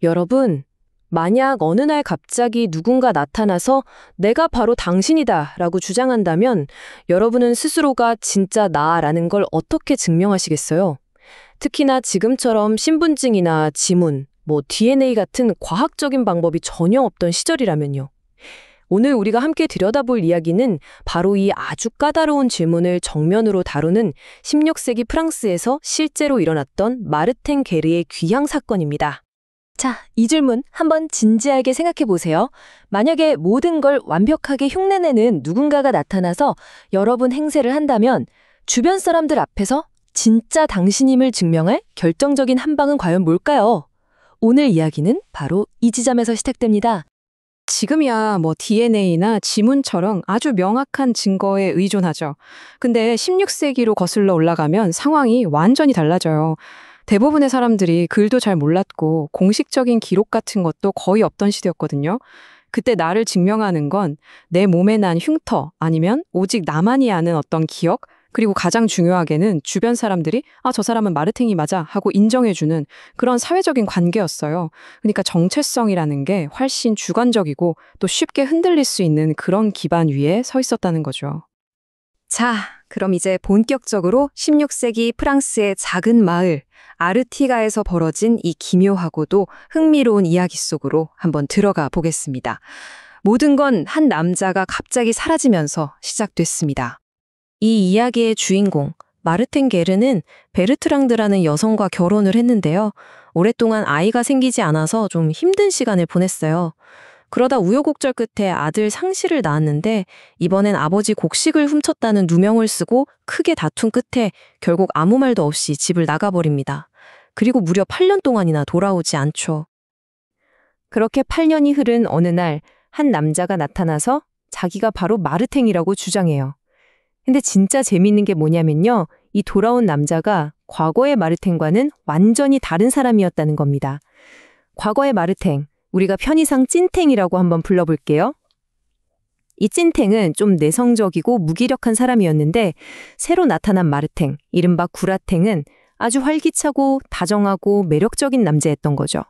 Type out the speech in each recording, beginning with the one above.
여러분, 만약 어느 날 갑자기 누군가 나타나서 내가 바로 당신이다 라고 주장한다면 여러분은 스스로가 진짜 나라는 걸 어떻게 증명하시겠어요? 특히나 지금처럼 신분증이나 지문, DNA 같은 과학적인 방법이 전혀 없던 시절이라면요. 오늘 우리가 함께 들여다볼 이야기는 바로 이 아주 까다로운 질문을 정면으로 다루는 16세기 프랑스에서 실제로 일어났던 마르탱 게르의 귀향 사건입니다. 자, 이 질문 한번 진지하게 생각해 보세요. 만약에 모든 걸 완벽하게 흉내내는 누군가가 나타나서 여러분 행세를 한다면 주변 사람들 앞에서 진짜 당신임을 증명할 결정적인 한 방은 과연 뭘까요? 오늘 이야기는 바로 이 지점에서 시작됩니다. 지금이야 DNA나 지문처럼 아주 명확한 증거에 의존하죠. 근데 16세기로 거슬러 올라가면 상황이 완전히 달라져요. 대부분의 사람들이 글도 잘 몰랐고 공식적인 기록 같은 것도 거의 없던 시대였거든요. 그때 나를 증명하는 건 내 몸에 난 흉터 아니면 오직 나만이 아는 어떤 기억, 그리고 가장 중요하게는 주변 사람들이 저 사람은 마르탱이 맞아 하고 인정해주는 그런 사회적인 관계였어요. 그러니까 정체성이라는 게 훨씬 주관적이고 또 쉽게 흔들릴 수 있는 그런 기반 위에 서 있었다는 거죠. 자, 그럼 이제 본격적으로 16세기 프랑스의 작은 마을 아르티가에서 벌어진 이 기묘하고도 흥미로운 이야기 속으로 한번 들어가 보겠습니다. 모든 건 한 남자가 갑자기 사라지면서 시작됐습니다. 이 이야기의 주인공, 마르탱 게르는 베르트랑드라는 여성과 결혼을 했는데요. 오랫동안 아이가 생기지 않아서 좀 힘든 시간을 보냈어요. 그러다 우여곡절 끝에 아들 상실을 낳았는데 이번엔 아버지 곡식을 훔쳤다는 누명을 쓰고 크게 다툰 끝에 결국 아무 말도 없이 집을 나가버립니다. 그리고 무려 8년 동안이나 돌아오지 않죠. 그렇게 8년이 흐른 어느 날 한 남자가 나타나서 자기가 바로 마르탱이라고 주장해요. 근데 진짜 재밌는 게 뭐냐면요. 이 돌아온 남자가 과거의 마르탱과는 완전히 다른 사람이었다는 겁니다. 과거의 마르탱, 우리가 편의상 찐탱이라고 한번 불러볼게요. 이 찐탱은 좀 내성적이고 무기력한 사람이었는데 새로 나타난 마르탱, 이른바 구라탱은 아주 활기차고 다정하고 매력적인 남자였던 거죠.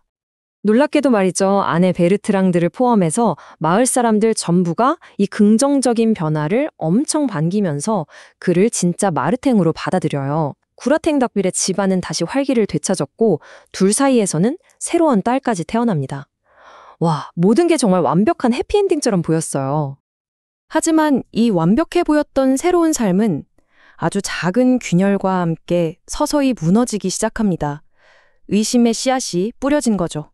놀랍게도 말이죠. 아내 베르트랑드를 포함해서 마을 사람들 전부가 이 긍정적인 변화를 엄청 반기면서 그를 진짜 마르탱으로 받아들여요. 구라탱 덕분에 집안은 다시 활기를 되찾았고 둘 사이에서는 새로운 딸까지 태어납니다. 와, 모든 게 정말 완벽한 해피엔딩처럼 보였어요. 하지만 이 완벽해 보였던 새로운 삶은 아주 작은 균열과 함께 서서히 무너지기 시작합니다. 의심의 씨앗이 뿌려진 거죠.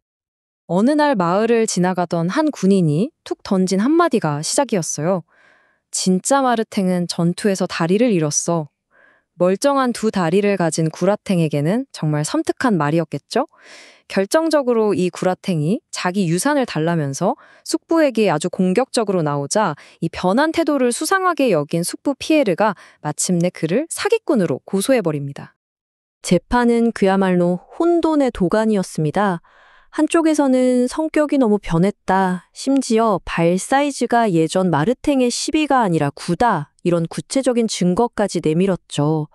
어느 날 마을을 지나가던 한 군인이 툭 던진 한마디가 시작이었어요. 진짜 마르탱은 전투에서 다리를 잃었어. 멀쩡한 두 다리를 가진 구라탱에게는 정말 섬뜩한 말이었겠죠? 결정적으로 이 구라탱이 자기 유산을 달라면서 숙부에게 아주 공격적으로 나오자 이 변한 태도를 수상하게 여긴 숙부 피에르가 마침내 그를 사기꾼으로 고소해버립니다. 재판은 그야말로 혼돈의 도가니였습니다. 한쪽에서는 성격이 너무 변했다, 심지어 발 사이즈가 예전 마르탱의 12가 아니라 9다, 이런 구체적인 증거까지 내밀었죠.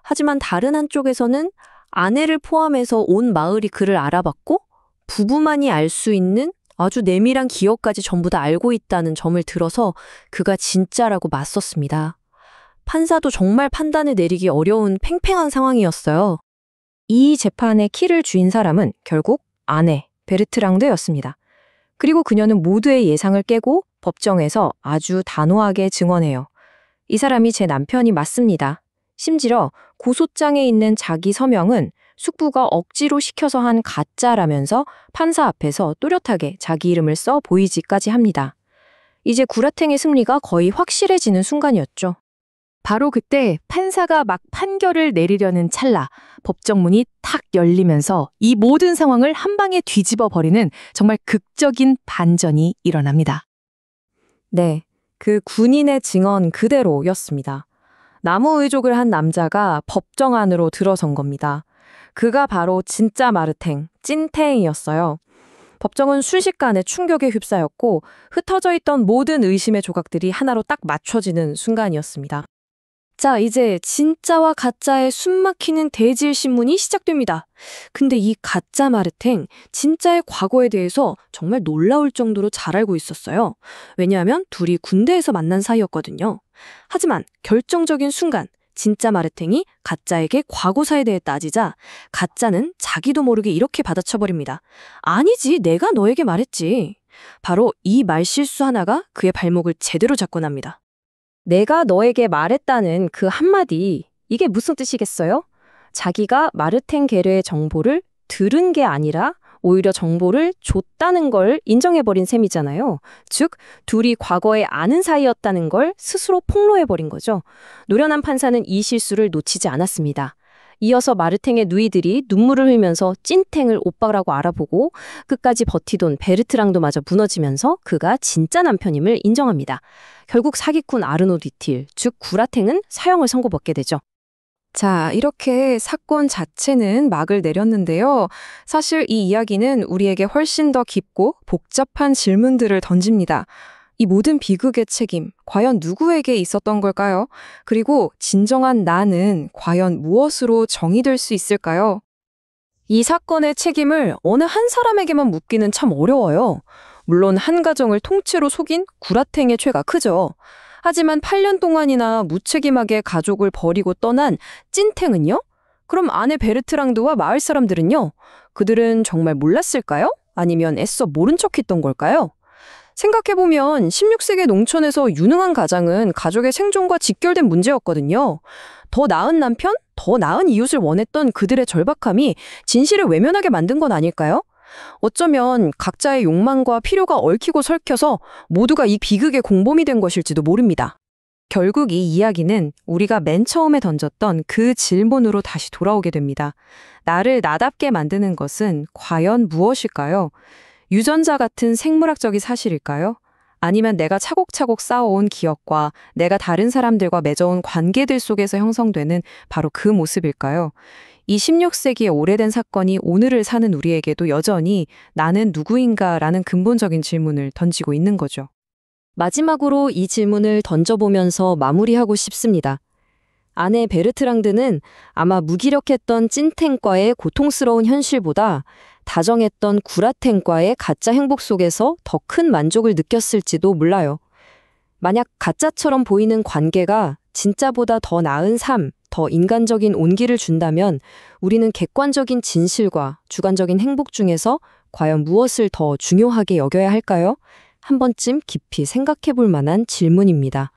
하지만 다른 한쪽에서는 아내를 포함해서 온 마을이 그를 알아봤고 부부만이 알 수 있는 아주 내밀한 기억까지 전부 다 알고 있다는 점을 들어서 그가 진짜라고 맞섰습니다. 판사도 정말 판단을 내리기 어려운 팽팽한 상황이었어요. 이 재판의 키를 쥐인 사람은 결국 아내 베르트랑드였습니다. 그리고 그녀는 모두의 예상을 깨고 법정에서 아주 단호하게 증언해요. 이 사람이 제 남편이 맞습니다. 심지어 고소장에 있는 자기 서명은 숙부가 억지로 시켜서 한 가짜라면서 판사 앞에서 또렷하게 자기 이름을 써 보이지까지 합니다. 이제 구라탱의 승리가 거의 확실해지는 순간이었죠. 바로 그때 판사가 막 판결을 내리려는 찰나 법정문이 탁 열리면서 이 모든 상황을 한 방에 뒤집어 버리는 정말 극적인 반전이 일어납니다. 네, 그 군인의 증언 그대로였습니다. 나무 의족을 한 남자가 법정 안으로 들어선 겁니다. 그가 바로 진짜 마르탱, 찐탱이었어요. 법정은 순식간에 충격에 휩싸였고 흩어져 있던 모든 의심의 조각들이 하나로 딱 맞춰지는 순간이었습니다. 자, 이제 진짜와 가짜의 숨막히는 대질신문이 시작됩니다. 근데 이 가짜 마르탱, 진짜의 과거에 대해서 정말 놀라울 정도로 잘 알고 있었어요. 왜냐하면 둘이 군대에서 만난 사이였거든요. 하지만 결정적인 순간, 진짜 마르탱이 가짜에게 과거사에 대해 따지자 가짜는 자기도 모르게 이렇게 받아쳐버립니다. 아니지, 내가 너에게 말했지. 바로 이 말실수 하나가 그의 발목을 제대로 잡고 납니다. 내가 너에게 말했다는 그 한마디, 이게 무슨 뜻이겠어요? 자기가 마르탱 게르의 정보를 들은 게 아니라 오히려 정보를 줬다는 걸 인정해버린 셈이잖아요. 즉, 둘이 과거에 아는 사이였다는 걸 스스로 폭로해버린 거죠. 노련한 판사는 이 실수를 놓치지 않았습니다. 이어서 마르탱의 누이들이 눈물을 흘면서 찐탱을 오빠라고 알아보고 끝까지 버티던 베르트랑도 마저 무너지면서 그가 진짜 남편임을 인정합니다. 결국 사기꾼 아르노 뒤틸, 즉 구라탱은 사형을 선고받게 되죠. 자, 이렇게 사건 자체는 막을 내렸는데요. 사실 이 이야기는 우리에게 훨씬 더 깊고 복잡한 질문들을 던집니다. 이 모든 비극의 책임, 과연 누구에게 있었던 걸까요? 그리고 진정한 나는 과연 무엇으로 정의될 수 있을까요? 이 사건의 책임을 어느 한 사람에게만 묻기는 참 어려워요. 물론 한 가정을 통째로 속인 구라탱의 죄가 크죠. 하지만 8년 동안이나 무책임하게 가족을 버리고 떠난 찐탱은요? 그럼 아내 베르트랑드와 마을 사람들은요? 그들은 정말 몰랐을까요? 아니면 애써 모른 척했던 걸까요? 생각해보면 16세기 농촌에서 유능한 가장은 가족의 생존과 직결된 문제였거든요. 더 나은 남편, 더 나은 이웃을 원했던 그들의 절박함이 진실을 외면하게 만든 건 아닐까요? 어쩌면 각자의 욕망과 필요가 얽히고 설켜서 모두가 이 비극의 공범이 된 것일지도 모릅니다. 결국 이 이야기는 우리가 맨 처음에 던졌던 그 질문으로 다시 돌아오게 됩니다. 나를 나답게 만드는 것은 과연 무엇일까요? 유전자 같은 생물학적인 사실일까요? 아니면 내가 차곡차곡 쌓아온 기억과 내가 다른 사람들과 맺어온 관계들 속에서 형성되는 바로 그 모습일까요? 이 16세기의 오래된 사건이 오늘을 사는 우리에게도 여전히 나는 누구인가라는 근본적인 질문을 던지고 있는 거죠. 마지막으로 이 질문을 던져보면서 마무리하고 싶습니다. 아내 베르트랑드는 아마 무기력했던 찐탱과의 고통스러운 현실보다 다정했던 구라탱과의 가짜 행복 속에서 더 큰 만족을 느꼈을지도 몰라요. 만약 가짜처럼 보이는 관계가 진짜보다 더 나은 삶, 더 인간적인 온기를 준다면 우리는 객관적인 진실과 주관적인 행복 중에서 과연 무엇을 더 중요하게 여겨야 할까요? 한 번쯤 깊이 생각해 볼 만한 질문입니다.